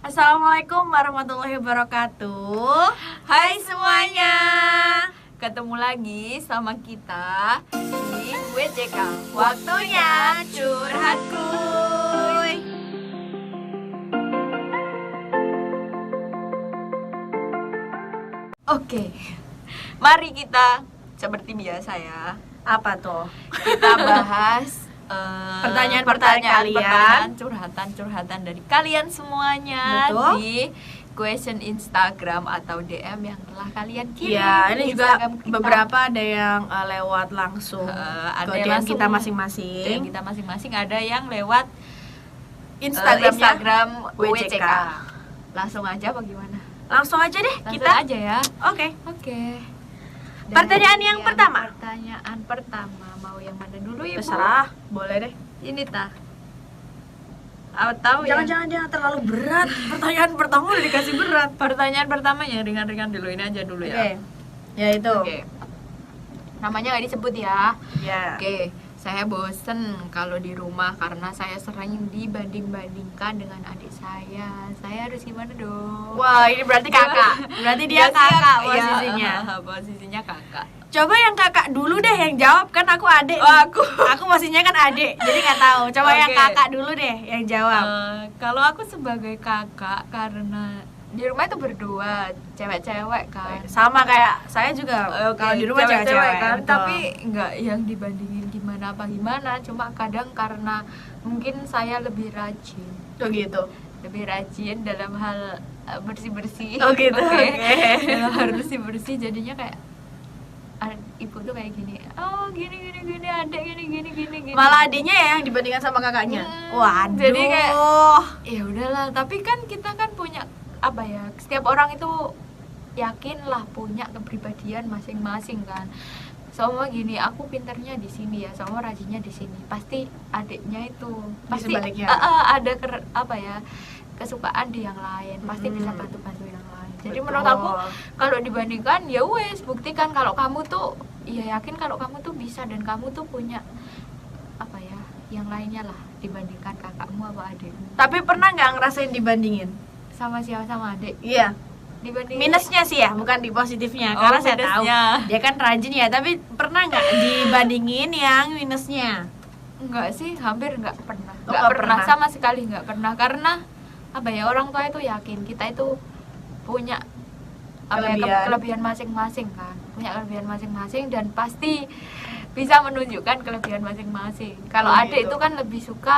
Assalamualaikum warahmatullahi wabarakatuh. Hai semuanya, ketemu lagi sama kita di WJK. Waktunya curhat kuy. Oke, mari kita seperti biasa ya. Apa tuh? Kita bahas Pertanyaan-pertanyaan kalian. curhatan dari kalian semuanya. Betul. Di question Instagram atau DM yang telah kalian kirim. Iya, ini di juga Instagram kita. beberapa ada yang lewat langsung Ada ke yang DM langsung kita DM masing-masing. kita masing-masing, ada yang lewat Instagramnya Instagram WJK. WJK. Langsung aja apa gimana? Langsung aja deh Langsung kita. aja ya. Oke. Oke. Pertanyaan yang pertama. Pertanyaan pertama mau yang mana dulu ya, Bu? Terserah, boleh deh. Ini tah. Tahu ya? Jangan terlalu berat. Pertanyaan pertama udah dikasih berat. Pertanyaan pertama yang ringan-ringan dulu, ini aja dulu Oke. ya. Ya itu. Oke. Namanya nggak disebut ya. Ya. Oke, saya bosen kalau di rumah karena saya sering dibanding-bandingkan dengan adik saya. Saya harus gimana dong? Wah, ini berarti kakak. Berarti dia Berarti kakak ya, posisinya. posisinya kakak. Coba yang kakak dulu deh yang jawab, kan aku adik. Oh, nih. aku. Aku posisinya kan adik, jadi nggak tahu. Coba yang Oke. kakak dulu deh yang jawab. Kalau aku sebagai kakak, karena di rumah itu berdua, cewek-cewek kan. Sama kayak saya juga. Oke, Kalau di rumah cewek-cewek kan, betul. tapi nggak yang dibandingin gimana apa gimana. Cuma kadang karena mungkin saya lebih rajin. tuh gitu. Lebih rajin dalam hal bersih-bersih. Oh gitu. Oke. Oke. Dalam hal bersih-bersih jadinya kayak ibu tuh kayak gini. Oh, gini adek gini. Malah adiknya ya yang dibandingkan sama kakaknya. Waduh. Jadi kayak ya udahlah, tapi kan kita kan punya apa ya? Setiap orang itu yakinlah punya kepribadian masing-masing kan. Sama gini, aku pinternya di sini ya, sama rajinnya di sini. Pasti adiknya itu pasti sebaliknya. ada apa ya? Kesukaan di yang lain, pasti bisa bantu-bantu yang lain. Jadi Betul. menurut aku kalau dibandingkan ya wes, buktikan kalau kamu tuh ya yakin kalau kamu tuh bisa dan kamu tuh punya apa ya? Yang lainnya lah dibandingkan kakakmu apa adikmu. Tapi pernah nggak ngerasain dibandingin? Sama siapa? Sama adik. Iya. Dibandingin Minusnya sih ya, bukan di positifnya. Oh, Karena saya tahu minusnya. dia kan rajin ya. Tapi pernah nggak dibandingin yang minusnya? enggak sih, hampir enggak pernah. Oh, Enggak nggak pernah, pernah. sama sekali enggak pernah, karena apa ya, orang tua itu yakin kita itu punya apa ya, Kelebihan. kelebihan masing-masing kan. Punya kelebihan masing-masing dan pasti bisa menunjukkan kelebihan masing-masing. Kalau Oh, adik gitu. itu kan lebih suka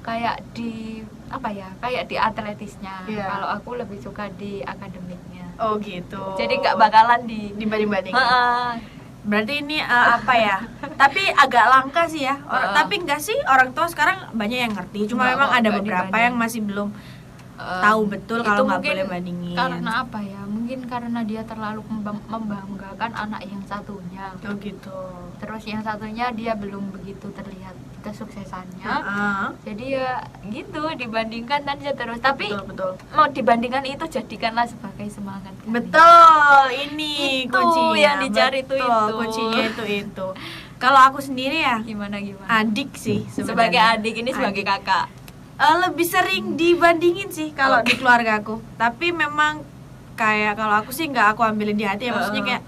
kayak di apa ya? Kayak di atletisnya. Iya. Kalau aku lebih suka di akademiknya. Oh gitu. Jadi enggak bakalan dibanding-bandingin. Heeh. Berarti ini apa ya? Tapi agak langka sih ya. Tapi enggak sih, orang tua sekarang banyak yang ngerti. Cuma Enggak memang kok, ada enggak beberapa dibanding. yang masih belum tahu betul Itu kalau nggak mungkin boleh bandingin. karena apa ya, mungkin karena dia terlalu membanggakan anak yang satunya, Oh gitu. terus yang satunya dia belum begitu terlihat kesuksesannya. Heeh. Jadi ya gitu, dibandingkan aja terus, tapi Betul. mau dibandingkan itu jadikanlah sebagai semangat kalian. Betul, ini Itu kuncinya. yang dicari tuh Betul, itu. kuncinya itu. Kalau aku sendiri ya Gimana adik sih sebagai sebenarnya. adik, ini sebagai kakak. Lebih sering dibandingin sih kalau di keluarga aku. Tapi memang kayak kalau aku sih nggak aku ambilin di hati ya, maksudnya kayak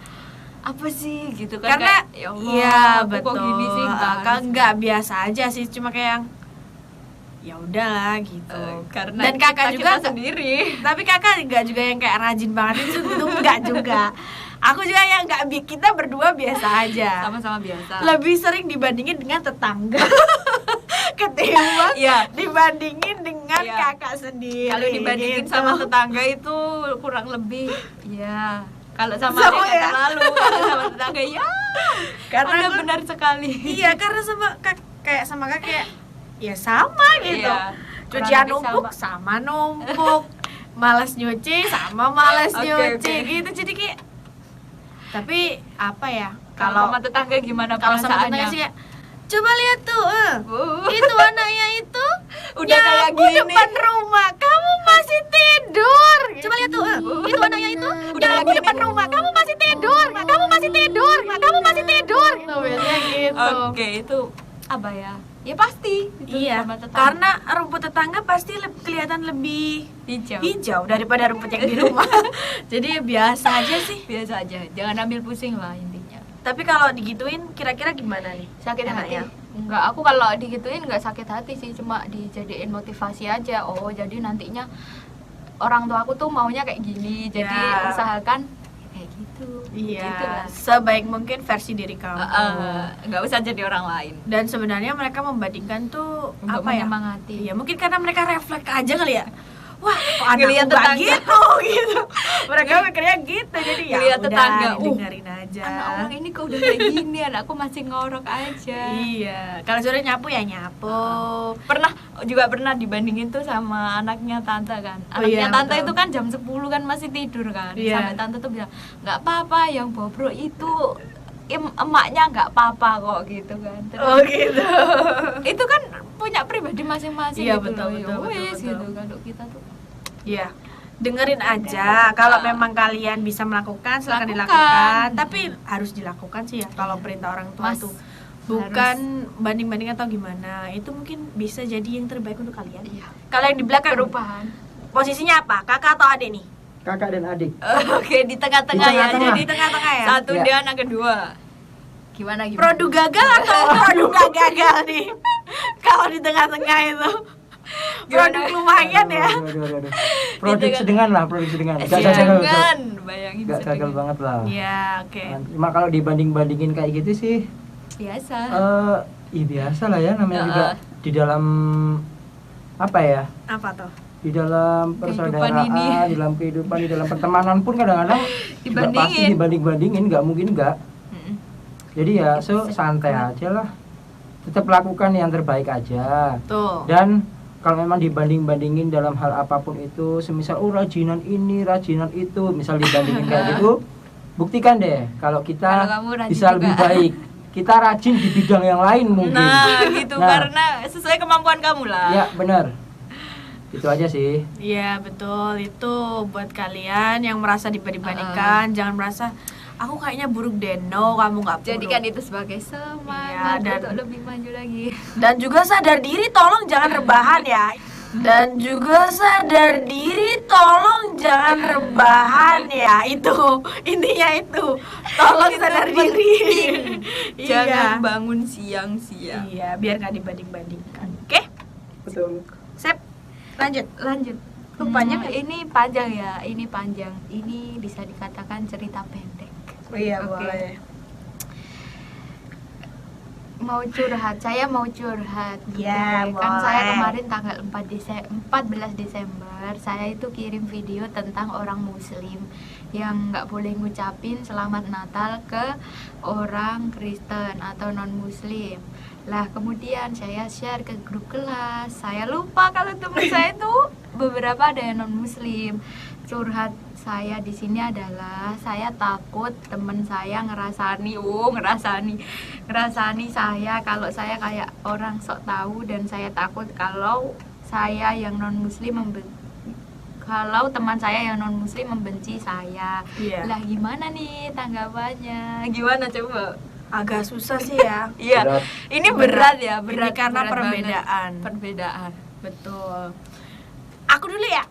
Apa sih gitu kan, karena kayak, ya Allah, iya aku betul. kok gini sih, Kan nggak biasa aja sih, cuma kayak yang ya udahlah gitu. karena Dan kakak kita juga sendiri. Tapi kakak nggak juga yang kayak rajin banget itu nggak juga. Aku juga yang nggak, kita berdua biasa aja. Sama-sama biasa. Lebih sering dibandingin dengan tetangga ketimbang Iya. dibandingin dengan Iya. kakak sendiri. Kalau dibandingin gitu. sama tetangga itu kurang lebih ya. Kalau sama Sama adik ya? lalu, kalau sama tetangga ya. Karena Anda aku- benar sekali. Iya, karena sama kayak sama kakak ya sama gitu. Iya, Cucian kurang lebih numpuk sama numpuk. Malas nyuci sama malas Oke, nyuci oke. gitu. Jadi kayak, tapi apa ya? Kalau sama tetangga gimana kalau sama perasaannya? tetangga sih kayak, coba lihat tuh, Uh, itu anaknya itu Udah kayak nyapu gini. depan rumah, kamu masih tidur. Coba lihat tuh, itu anaknya itu Udah nyapu kayak depan gini. rumah, kamu masih tidur, kamu masih tidur, kamu masih tidur. Tuh biasanya gitu. Oke, itu apa ya? Ya pasti itu Iya, sama tetangga. karena rumput tetangga pasti kelihatan lebih hijau daripada rumput yang di rumah. Jadi ya biasa aja sih. Biasa aja, jangan ambil pusing lah intinya. Tapi kalau digituin kira-kira gimana nih? Sakit hati? Enaknya? Enggak, aku kalau digituin enggak sakit hati sih, cuma dijadiin motivasi aja. Oh, jadi nantinya orang tua aku tuh maunya kayak gini, jadi Ya. usahakan kayak gitu. Iya, Gitulah. sebaik mungkin versi diri kamu. Nggak usah jadi orang lain. Dan sebenarnya mereka membandingkan tuh Untuk apa ya? menyemangati. Iya, mungkin karena mereka refleks aja kali ya. Wah, kok Ngeliat anakku nggak tetangga. gitu. Mereka mikirnya gitu, jadi ya Ngeliat udah tetangga, dengerin aja. Anak orang ini kok udah kayak gini, anakku masih ngorok aja. Iya, kalau suruh nyapu ya nyapu. Pernah dibandingin tuh sama anaknya tante kan. Oh Anaknya iya, tante betul. itu kan jam 10 kan masih tidur kan. Iya. Sampai tante tuh bilang, "Nggak apa-apa, yang bobrok itu emaknya nggak apa-apa kok," gitu kan. Terus, Oh gitu. itu kan punya pribadi masing-masing Iya, gitu betul, loh. betul, Ya wes, betul. gitu. Kalau kita tuh Iya. Dengerin aja. Kalau memang kalian bisa melakukan, silakan Lakukan. dilakukan. Tapi harus dilakukan sih ya. Kalau perintah orang tua Mas, tuh bukan banding-banding atau gimana. Itu mungkin bisa jadi yang terbaik untuk kalian. iya, Kalau yang di belakang perubahan. posisinya apa? Kakak atau adik nih? Kakak dan adik. Oke, di tengah-tengah Di ya. tengah-tengah. Jadi Di tengah-tengah ya. satu Ya. dia anak kedua. Gimana? Produk gagal atau produk gak gagal nih? Kalau di tengah-tengah itu produk lumayan ya. Aduh. Produk sedengan lah, produk sedengan. Gak gagal, Sedengan, bayangin gak gagal sedengan. banget lah. Iya, oke. Cuma kalau dibanding-bandingin kayak gitu sih, Biasa. ya biasa lah ya, namanya Heeh. juga di dalam apa ya? Apa tuh? Di dalam persaudaraan, ini. di dalam kehidupan, di dalam pertemanan pun kadang-kadang juga pasti Dibandingin. dibanding-bandingin, nggak mungkin nggak. Mm-mm. Jadi ya santai aja lah, tetap lakukan yang terbaik aja. Tuh. Dan kalau memang dibanding-bandingin dalam hal apapun itu, semisal rajinan ini, rajinan itu, misal dibandingin kayak gitu, buktikan deh kalau Kalau kita kamu rajin bisa juga. lebih baik. Kita rajin di bidang yang lain mungkin. Nah, gitu Nah. karena sesuai kemampuan kamu lah. Ya benar. Itu aja sih. Iya betul, itu buat kalian yang merasa dibanding-bandingkan, jangan merasa aku kayaknya buruk deh. No, kamu nggak buruk. Jadikan itu sebagai semangat Iya, dan- untuk lebih maju lagi. Dan juga sadar diri, tolong jangan rebahan ya. Dan juga sadar diri, tolong jangan rebahan ya. Itu intinya itu. Tolong Itu sadar penting. diri. Jangan Iya. bangun siang-siang. Iya, biar nggak dibanding-bandingkan. Oke, Betul. sip. Lanjut. Lanjut. Rupanya Ini panjang ya, ini panjang. Ini bisa dikatakan cerita pendek. Oh iya, Oke. boleh. Mau curhat, saya mau curhat. Ya, Oke, kan saya boleh. kemarin tanggal 14 Desember saya itu kirim video tentang orang muslim yang nggak boleh ngucapin selamat Natal ke orang Kristen atau non muslim. Lah kemudian saya share ke grup kelas. Saya lupa kalau teman saya itu beberapa ada yang non muslim. Curhat saya di sini adalah saya takut temen saya ngerasani saya kalau saya kayak orang sok tahu, dan saya takut kalau saya yang non muslim kalau teman saya yang non muslim membenci saya. Iya. Lah gimana nih tanggapannya? Gimana coba? Agak susah sih ya. Iya. Berat. Ini berat ya, Ini berat karena berat banget. perbedaan. Perbedaan. Betul. Aku dulu ya.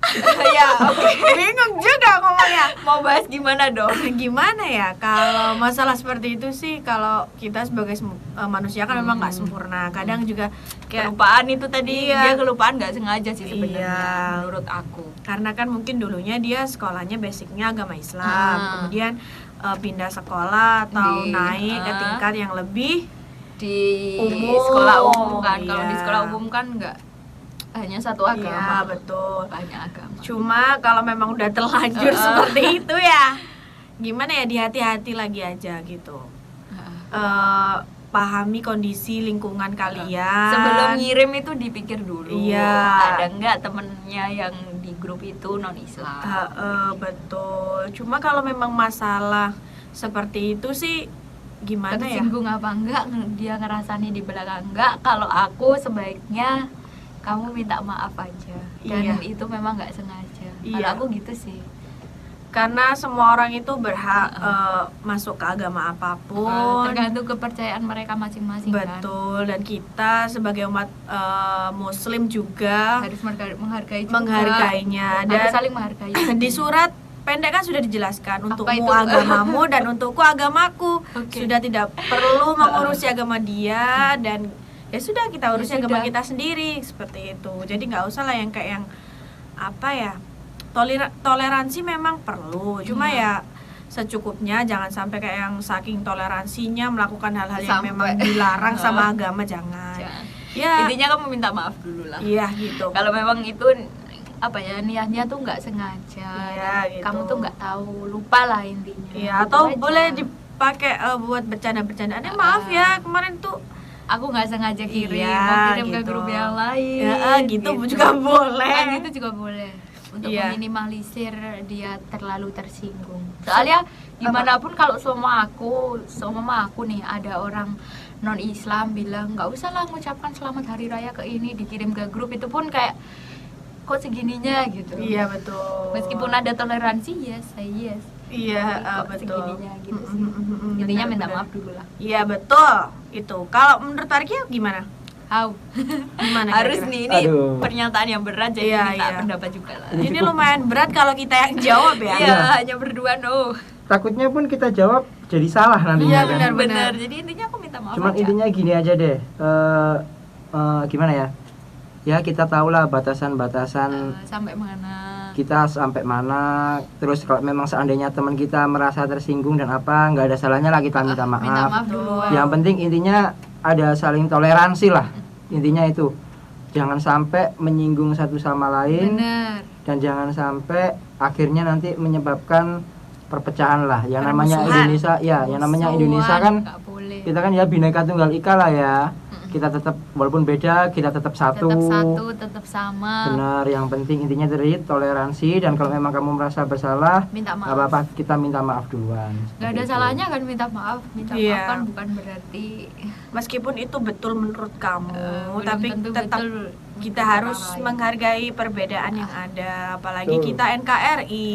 Ya, oke. Bingung juga ngomongnya. Mau bahas gimana dong? Gimana ya kalau masalah seperti itu sih, kalau kita sebagai manusia kan memang nggak sempurna. Kadang juga kayak Kelupaan itu tadi, Iya. dia kelupaan nggak sengaja sih sebenarnya Iya. menurut aku. karena kan mungkin dulunya dia sekolahnya basicnya agama Islam, Ah. kemudian pindah sekolah atau Di- naik ke ah. tingkat yang lebih Di Umum. sekolah umum kan, kalau di Iya. sekolah umum kan nggak hanya satu Iya, agama, betul. banyak agama. Cuma kalau memang udah terlanjur seperti itu ya, gimana ya, dihati-hati lagi aja gitu. Pahami kondisi lingkungan kalian. Sebelum ngirim itu dipikir dulu, Iya. ada nggak temennya yang di grup itu non Islam. Betul. Cuma kalau memang masalah seperti itu sih gimana ya? Tersinggung apa enggak, dia ngerasani di belakang enggak, kalau aku sebaiknya kamu minta maaf aja, dan Iya. itu memang nggak sengaja. Iya. Kalau aku gitu sih. Karena semua orang itu berhak masuk ke agama apapun. Tergantung kepercayaan mereka masing-masing kan. Betul, dan kita sebagai umat muslim juga Harus menghargai juga. menghargainya. Harus Dan saling menghargai. di surat pendek kan sudah dijelaskan, untukmu itu? agamamu dan untukku agamaku. Oke. Sudah tidak perlu mengurusi agama dia, dan ya sudah kita urusi Ya agama sudah. kita sendiri, seperti itu. Jadi nggak usah lah yang kayak yang apa ya, toleransi memang perlu, cuma ya secukupnya, jangan sampai kayak yang saking toleransinya melakukan hal-hal yang Sampai. memang dilarang sama agama, jangan. Jangan. Ya, Intinya kamu minta maaf dulu lah. iya gitu. Kalau memang itu apa ya, niatnya tuh nggak sengaja, Iya, dan gitu. kamu tuh nggak tahu, lupa lah intinya. Iya, Gitu atau aja. boleh dipakai buat bercanda-bercandaan. Maaf ya, kemarin tuh Aku nggak sengaja kirim, Iya, mau kirim ke gitu. grup yang lain. ya gitu juga boleh. Kan itu juga boleh untuk Iya. meminimalisir dia terlalu tersinggung. Soalnya gimana pun kalau seumpama aku nih ada orang non Islam bilang nggak usah lah mengucapkan selamat hari raya ke ini, dikirim ke grup, itu pun kayak kok segininya gitu. Iya betul. Meskipun ada toleransi, yes, say yes. Iya Kok betul. segininya gitu sih. Mm, Intinya benar, minta benar. maaf dulu lah. Iya betul. Itu. Kalau menurut Arkia gimana? How? Gimana Harus kira-kira? nih, ini Aduh. pernyataan yang berat, jadi Iya, minta iya. pendapat juga lah. Ini Ini cukup- lumayan berat kalau kita yang jawab ya. Iya, hanya berdua no. Takutnya pun kita jawab jadi salah nantinya Iya, kan. benar. Benar. Jadi intinya aku minta maaf Cuman aja. intinya gini aja deh. Gimana ya? Ya kita tahulah batasan-batasan Sampai mana? kita sampai mana. Terus kalau memang seandainya teman kita merasa tersinggung dan apa, nggak ada salahnya lah kita minta maaf. Minta maaf dulu. Yang penting intinya ada saling toleransi lah. Intinya itu. Jangan sampai menyinggung satu sama lain, Benar. dan jangan sampai akhirnya nanti menyebabkan perpecahan lah. Yang namanya Permusuhan. Indonesia, ya, yang namanya Indonesia kan Nggak boleh. kita kan ya Bhinneka Tunggal Ika lah ya. Kita tetap walaupun beda, kita tetap satu. Tetap satu, tetap sama. Benar, yang penting intinya dari toleransi, dan kalau memang kamu merasa bersalah, Minta nggak maaf. apa-apa, kita minta maaf duluan. Nggak ada Seperti itu. salahnya kan minta maaf. Minta Iya. maaf kan bukan berarti Meskipun itu betul menurut kamu, belum tapi tentu tetap betul kita untuk harus orang lain. menghargai perbedaan yang ada, apalagi Betul. kita NKRI.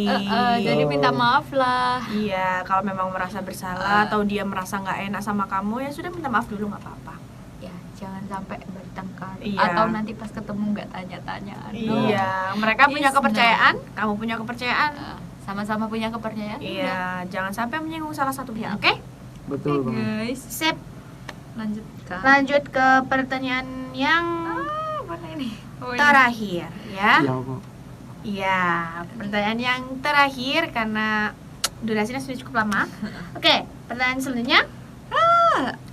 Jadi minta maaf lah. Iya, kalau memang merasa bersalah atau dia merasa nggak enak sama kamu, ya sudah minta maaf dulu, nggak apa-apa. Ya, jangan sampai bertengkar. Iya. Atau nanti pas ketemu nggak tanya-tanya. No. Iya, mereka punya Please, kepercayaan, kamu punya kepercayaan. Sama-sama punya kepercayaan. Iya, jangan sampai menyinggung salah satu pihak. Oke? Betul Oke, banget. guys. Sip. Lanjutkan. Lanjut ke pertanyaan yang Mana ini? Oh, ini. terakhir ya. Yang Iya, pertanyaan yang terakhir karena durasinya sudah cukup lama. Oke, pertanyaan selanjutnya.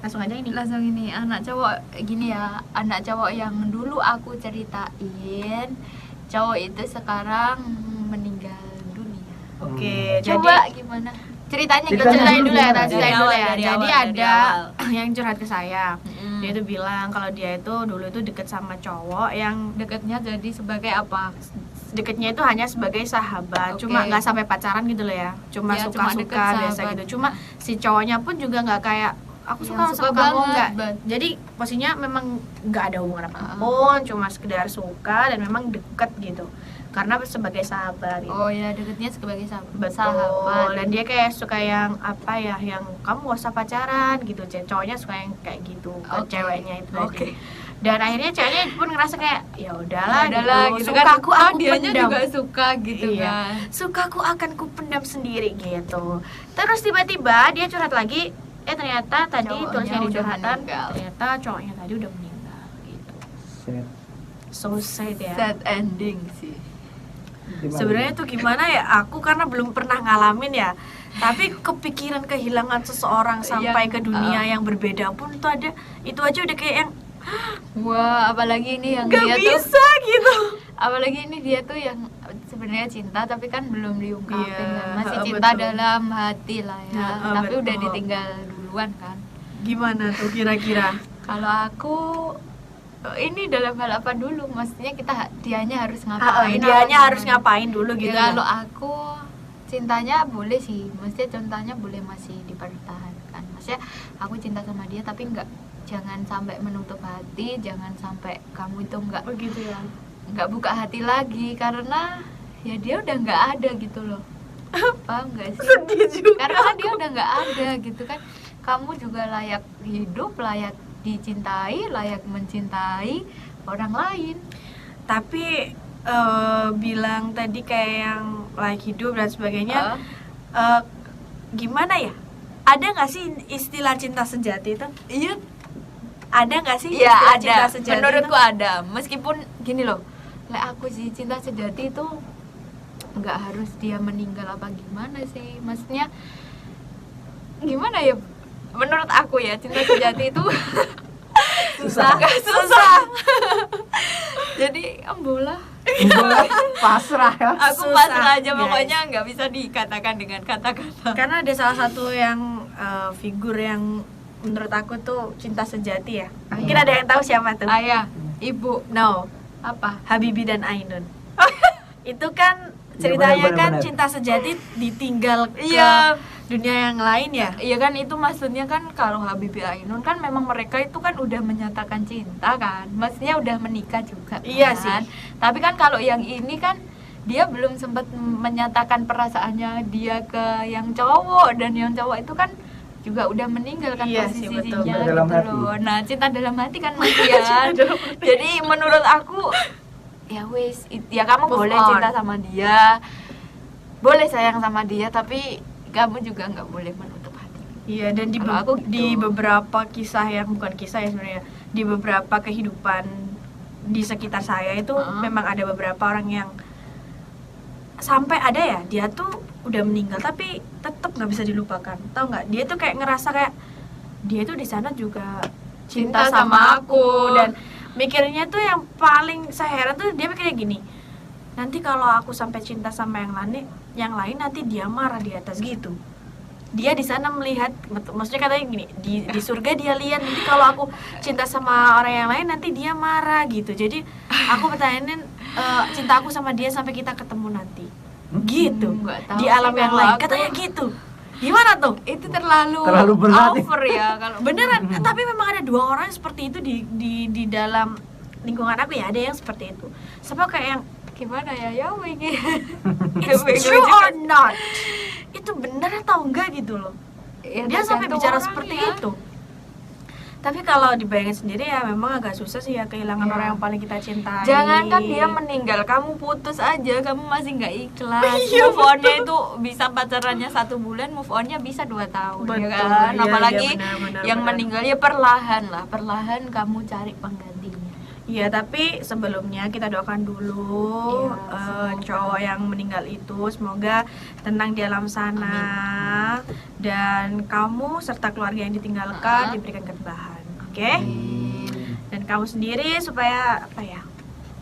Langsung aja ini. Langsung ini, anak cowok gini ya, anak cowok yang dulu aku ceritain, cowok itu sekarang meninggal dunia. Oke, Coba gimana? Ceritanya Ceritanya ceritain dulu ya, dulu. ceritain dulu ya. Dari Jadi awal, dari ada awal. yang curhat ke saya. Mm. Dia tuh bilang kalau dia itu dulu itu deket sama cowok yang Dekatnya jadi sebagai apa? deketnya itu hanya sebagai sahabat, Oke. cuma nggak sampai pacaran gitu loh ya, cuma Ya, cuma deket suka-suka biasa sahabat. gitu. Cuma si cowoknya pun juga nggak kayak aku Yang suka suka sama kamu, banget, nggak. Bat. Jadi posisinya memang nggak ada hubungan apapun, cuma sekedar suka dan memang deket gitu, karena sebagai sahabat. Gitu. Oh ya, dekatnya sebagai Betul. sahabat. Dan dia kayak suka yang apa ya, yang kamu gak usah pacaran gitu. Cowoknya suka yang kayak gitu ke Oke. ceweknya itu Oke. tadi. Dan akhirnya ceweknya pun ngerasa kayak ya udahlah gitu suka kan. aku Dianya pendam. juga suka gitu Iya. kan. Sukaku akan ku pendam sendiri gitu. Terus tiba-tiba dia curhat lagi, ternyata tadi Cowoknya tulisnya di udah curhatan meninggal. ternyata cowoknya tadi udah meninggal gitu. set. So sad ya. Sad ending sih. Gimana? Sebenarnya tuh gimana ya, aku karena belum pernah ngalamin ya, tapi kepikiran kehilangan seseorang sampai ke dunia yang berbeda pun tuh ada, itu aja udah kayak yang Wah, apalagi ini yang gak dia tuh, bisa gitu. apalagi ini dia tuh yang sebenarnya cinta tapi kan belum diungkapin Iya, kan. Masih cinta betul. dalam hati lah ya. Ya, Tapi udah betul. ditinggal duluan kan. Gimana tuh kira-kira? Kalau aku ini dalam hal apa dulu? Maksudnya dianya harus ngapain? Dianya apa harus gimana? ngapain dulu gitu. Ya, kalau aku cintanya boleh sih, maksudnya cintanya boleh masih dipertahankan. Maksudnya aku cinta sama dia tapi jangan sampai menutup hati, jangan sampai kamu itu begitu ya. nggak buka hati lagi karena ya dia udah nggak ada gitu loh. Paham nggak sih? Sedih juga. Karena kan dia udah nggak ada gitu kan. Kamu juga layak hidup, layak dicintai, layak mencintai orang lain. Tapi bilang tadi kayak yang layak hidup dan sebagainya, gimana ya? Ada nggak sih istilah cinta sejati itu? Iya, Ada nggak sih iya istilah ada. cinta sejati Menurutku itu? ada. Meskipun gini loh, aku sih cinta sejati itu nggak harus dia meninggal apa gimana sih. Maksudnya gimana ya? Menurut aku ya cinta sejati itu Susah. susah. Jadi ambolah. Pasrah ya. Aku Susah, pasrah aja guys. pokoknya nggak bisa dikatakan dengan kata-kata. Karena ada salah satu yang figur yang menurut aku tuh cinta sejati ya. Mungkin ada yang tahu siapa tuh? Ayah, ibu, No, apa? Habibie dan Ainun. Itu kan Iya, ceritanya kan benar. cinta sejati ditinggal ke Iya. dunia yang lain ya. Iya kan itu maksudnya kan kalau Habibie Ainun kan memang mereka itu kan udah menyatakan cinta kan. Maksudnya udah menikah juga kan. Iya sih. Tapi kan kalau yang ini kan dia belum sempat menyatakan perasaannya dia ke yang cowok dan yang cowok itu kan juga udah meninggal kan Iya sih, betul. posisinya Cinta dalam gitu hati. loh. Nah, cinta dalam hati kan matian. Jadi menurut aku ya wis ya kamu Move boleh on. cinta sama dia. Boleh sayang sama dia tapi kamu juga nggak boleh menutup hati. Iya, dan Kalau aku gitu. di beberapa kisah yang bukan kisah ya sebenarnya, di beberapa kehidupan di sekitar saya itu memang ada beberapa orang yang sampai ada ya dia tuh udah meninggal tapi tetap nggak bisa dilupakan. Tahu nggak? Dia tuh kayak ngerasa kayak dia tuh di sana juga cinta Cinta sama sama aku aku. dan mikirnya tuh yang paling saya heran tuh dia mikirnya gini. Nanti kalau aku sampai cinta sama yang lain nanti dia marah di atas gitu. Dia di sana melihat, maksudnya katanya gini, di surga dia lihat nanti kalau aku cinta sama orang yang lain nanti dia marah gitu. Jadi aku pertanyain cinta aku sama dia sampai kita ketemu nanti, gitu. Nggak tahu Di sih alam yang kalau lain aku. katanya gitu. Gimana tuh? Itu terlalu berat. over ya kalau Beneran, tapi memang ada dua orang seperti itu di dalam lingkungan aku ya, ada yang seperti itu. Sama kayak yang gimana ya begini. it's true or not, itu bener atau enggak gitu loh. Ya, Dia sampai tergantung bicara orang seperti ya. itu. Tapi kalau dibayangin sendiri ya memang agak susah sih ya kehilangan Ya. orang yang paling kita cintai. Jangankan dia meninggal, kamu putus aja, kamu masih nggak ikhlas. Iya, Move on-nya itu bisa pacarannya 1 bulan, move on-nya bisa 2 tahun, Betul, ya kan? iya, Apalagi iya, benar, yang benar. meninggal ya perlahan lah, perlahan kamu cari penggantinya. Iya, tapi sebelumnya kita doakan dulu Iya, semoga. cowok yang meninggal itu semoga tenang di alam sana dan kamu serta keluarga yang ditinggalkan diberikan ketabahan. Oke? Dan kamu sendiri supaya apa ya?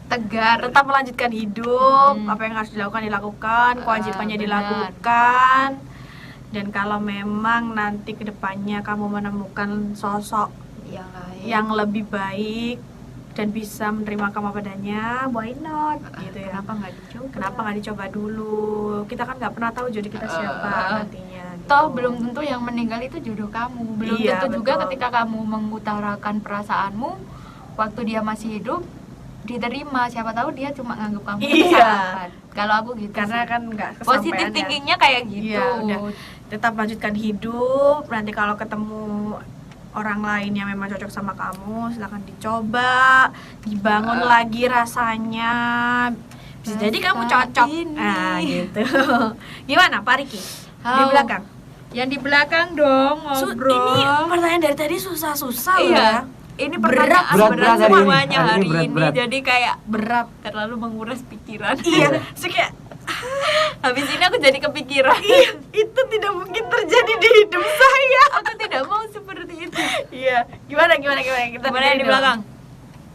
Tegar. Tetap melanjutkan hidup, Hmm. apa yang harus dilakukan, kewajibannya benar. dilakukan. Dan kalau memang nanti kedepannya kamu menemukan sosok Yang lain. yang lebih baik dan bisa menerima kamu padanya, why not? Gitu ya. Kenapa nggak dicoba? Kenapa nggak dicoba dulu? Kita kan nggak pernah tahu jodoh kita siapa nantinya. Gitu. Toh belum tentu yang meninggal itu jodoh kamu. Belum Iya, tentu juga betul. ketika kamu mengutarakan perasaanmu waktu dia masih hidup diterima. Siapa tahu dia cuma nganggap kamu itu Iya. sahabat. Kalau aku gitu. Karena sih. kan nggak positif kesampaian ya. thinkingnya kayak gitu. Iya, udah. Tetap lanjutkan hidup. Nanti kalau ketemu orang lain yang memang cocok sama kamu, silakan dicoba, dibangun lagi rasanya. Bisa jadi kamu Rasa cocok. ini. Nah, gitu. Gimana, Pak Riki? Di Halo. belakang. Yang di belakang dong Ini pertanyaan dari tadi susah-susah loh Iya. ya. Ini Berat, pertanyaan berat berat hari ini. semuanya Hari hari ini ini, berat. jadi kayak Berat. terlalu menguras pikiran. Iya, so kayak Habis ini aku jadi kepikiran. iya, itu tidak mungkin terjadi di hidup saya. Aku tidak mau seperti itu. Iya, gimana kita Gimana yang di dengerin dong. belakang?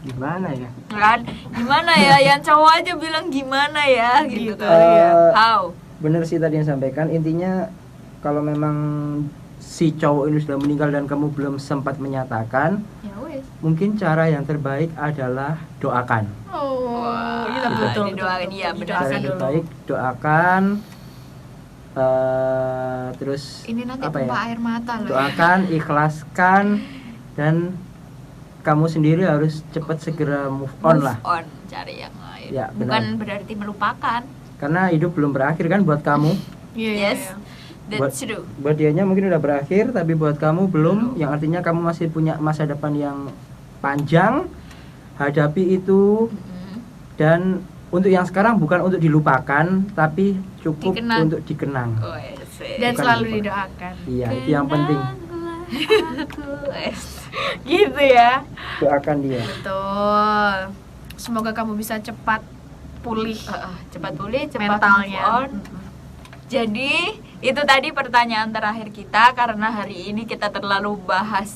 Gimana ya? Kan gimana ya, yang cowok aja bilang gimana ya gitu Gitu. kan. Iya. How? Bener sih tadi yang sampaikan. Intinya kalau memang si cowok ini sudah meninggal dan kamu belum sempat menyatakan, Ya wes. mungkin cara yang terbaik adalah doakan. Oh, iya Wah, betul. didoain, iya, benar. Cara Didoakan yang dulu. terbaik doakan. Terus Ini nanti apa ya? tumpah air mata loh. Doakan, ikhlaskan, dan kamu sendiri harus cepat segera move on lah. Move on, cari yang lain. Ya, Bukan benar. berarti melupakan. Karena hidup belum berakhir kan buat kamu. Iya, iya, Yes. iya. That's true. Buat dianya mungkin udah berakhir, tapi buat kamu belum, yang artinya kamu masih punya masa depan yang panjang. Hadapi itu, Mm-mm. dan untuk yang sekarang bukan untuk dilupakan, tapi cukup Dikenang. untuk dikenang. Oh, yes. Dan Bukan selalu lupa. didoakan. Iya, itu yang penting. Kenanglah aku. Yes. Gitu ya. Doakan dia. Betul. Semoga kamu bisa cepat pulih Cepat pulih, cepat mentalnya. move on. Jadi itu tadi pertanyaan terakhir kita karena hari ini kita terlalu bahas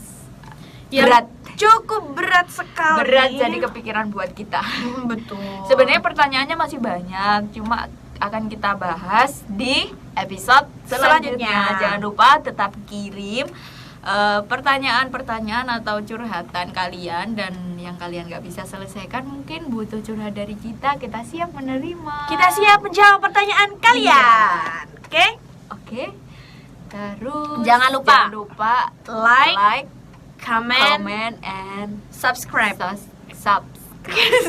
Yang berat. Cukup berat sekali. Berat jadi kepikiran buat kita. Betul. Sebenarnya pertanyaannya masih banyak, cuma akan kita bahas di episode selanjutnya. Selanjutnya. Jangan lupa tetap kirim pertanyaan-pertanyaan atau curhatan kalian, dan yang kalian gak bisa selesaikan mungkin butuh curhat dari kita siap menerima. Kita siap menjawab pertanyaan kalian. Oke? Oke. Terus Jangan lupa like, Comment, comment, and subscribe, subscribe.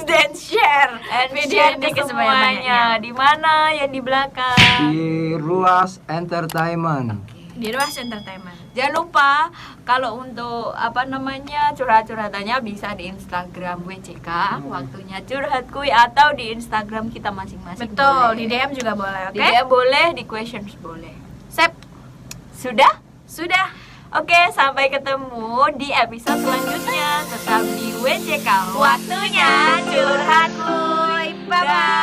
dan share And video share ini ke ke semuanya. Di mana? Yang di belakang. Di Ruas Entertainment. Di Ruas Entertainment. Jangan lupa kalau untuk curhat-curhatannya bisa di Instagram WCK, waktunya curhat kuy, atau di Instagram kita masing-masing. Betul, boleh. di DM juga boleh, oke? Di DM boleh, di questions boleh. Sip. Sudah? Sudah. Oke, sampai ketemu di episode selanjutnya. Tetap di WCK. Waktunya curhat kuy. Bye bye.